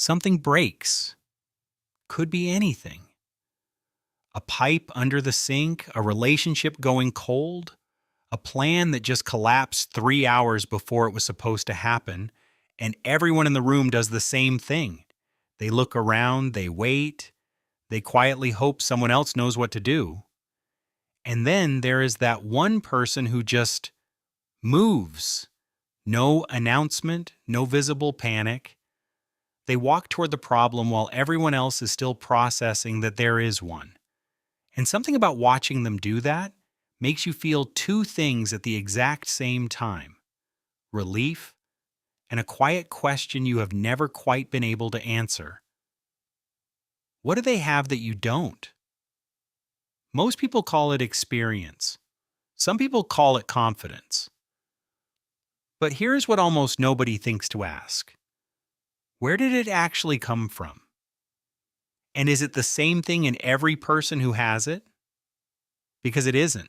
Something breaks. Could be anything. A pipe under the sink, a relationship going cold, a plan that just collapsed 3 hours before it was supposed to happen, and everyone in the room does the same thing. They look around, they wait, they quietly hope someone else knows what to do. And then there is that one person who just moves. No announcement, no visible panic. They walk toward the problem while everyone else is still processing that there is one. And something about watching them do that makes you feel two things at the exact same time: relief and a quiet question you have never quite been able to answer. What do they have that you don't? Most people call it experience. Some people call it confidence. But here's what almost nobody thinks to ask: where did it actually come from? And is it the same thing in every person who has it? Because it isn't.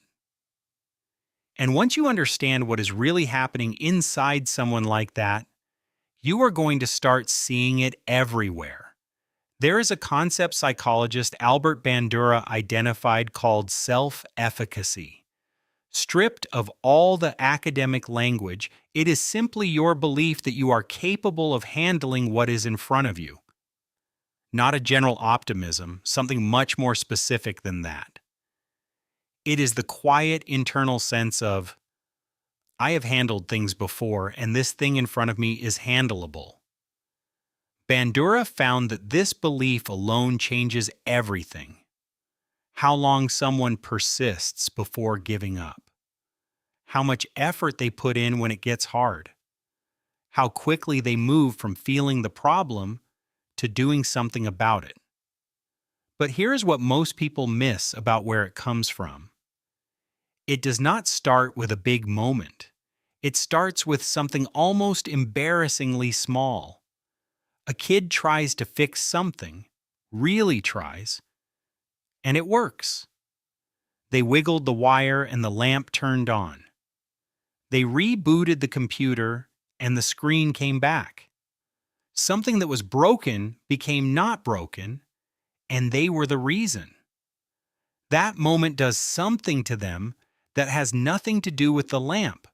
And once you understand what is really happening inside someone like that, you are going to start seeing it everywhere. There is a concept psychologist Albert Bandura identified called self-efficacy. Stripped of all the academic language, it is simply your belief that you are capable of handling what is in front of you. Not a general optimism, something much more specific than that. It is the quiet internal sense of, I have handled things before, and this thing in front of me is handleable. Bandura found that this belief alone changes everything. How long someone persists before giving up. How much effort they put in when it gets hard. How quickly they move from feeling the problem to doing something about it. But here's what most people miss about where it comes from. It does not start with a big moment. It starts with something almost embarrassingly small. A kid tries to fix something, really tries, and it works. They wiggled the wire and the lamp turned on. They rebooted the computer and the screen came back. Something that was broken became not broken, and they were the reason. That moment does something to them that has nothing to do with the lamp.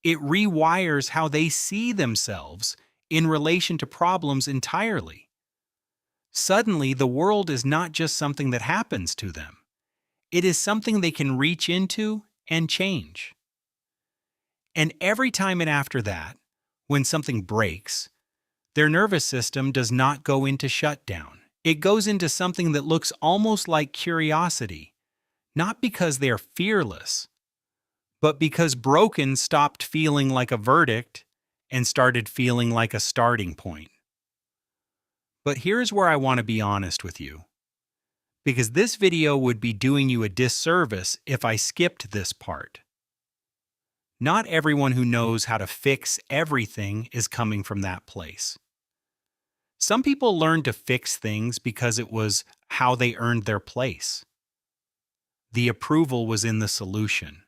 It rewires how they see themselves in relation to problems entirely. Suddenly, the world is not just something that happens to them. It is something they can reach into and change. And every time and after that, when something breaks, their nervous system does not go into shutdown. It goes into something that looks almost like curiosity, not because they are fearless, but because broken stopped feeling like a verdict and started feeling like a starting point. But here's where I want to be honest with you, because this video would be doing you a disservice if I skipped this part. Not everyone who knows how to fix everything is coming from that place. Some people learned to fix things because it was how they earned their place. The approval was in the solution.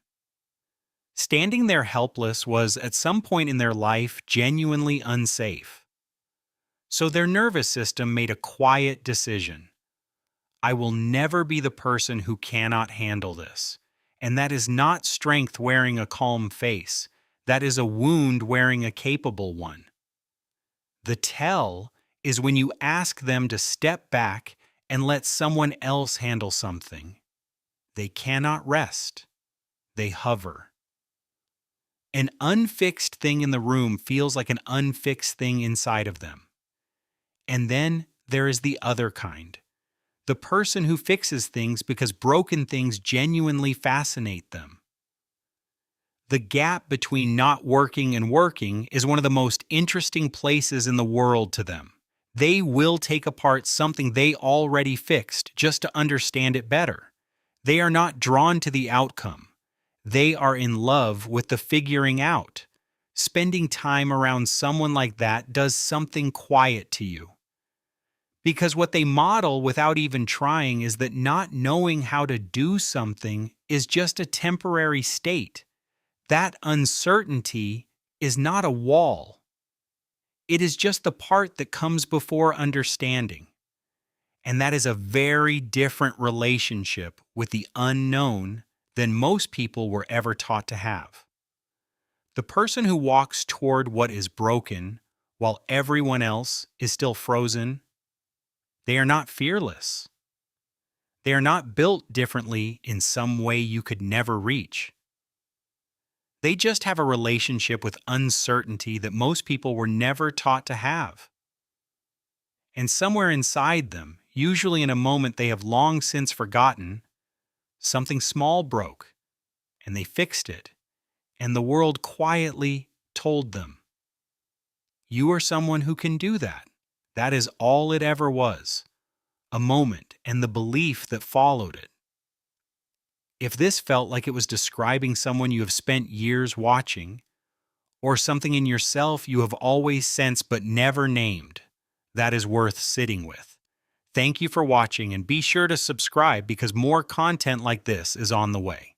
Standing there helpless was, at some point in their life, genuinely unsafe. So their nervous system made a quiet decision. I will never be the person who cannot handle this. And that is not strength wearing a calm face. That is a wound wearing a capable one. The tell is when you ask them to step back and let someone else handle something. They cannot rest. They hover. An unfixed thing in the room feels like an unfixed thing inside of them. And then there is the other kind. The person who fixes things because broken things genuinely fascinate them. The gap between not working and working is one of the most interesting places in the world to them. They will take apart something they already fixed just to understand it better. They are not drawn to the outcome. They are in love with the figuring out. Spending time around someone like that does something quiet to you. Because what they model without even trying is that not knowing how to do something is just a temporary state. That uncertainty is not a wall. It is just the part that comes before understanding. And that is a very different relationship with the unknown than most people were ever taught to have. The person who walks toward what is broken while everyone else is still frozen, they are not fearless. They are not built differently in some way you could never reach. They just have a relationship with uncertainty that most people were never taught to have. And somewhere inside them, usually in a moment they have long since forgotten, something small broke, and they fixed it, and the world quietly told them, "You are someone who can do that." That is all it ever was, a moment and the belief that followed it. If this felt like it was describing someone you have spent years watching, or something in yourself you have always sensed but never named, that is worth sitting with. Thank you for watching, and be sure to subscribe because more content like this is on the way.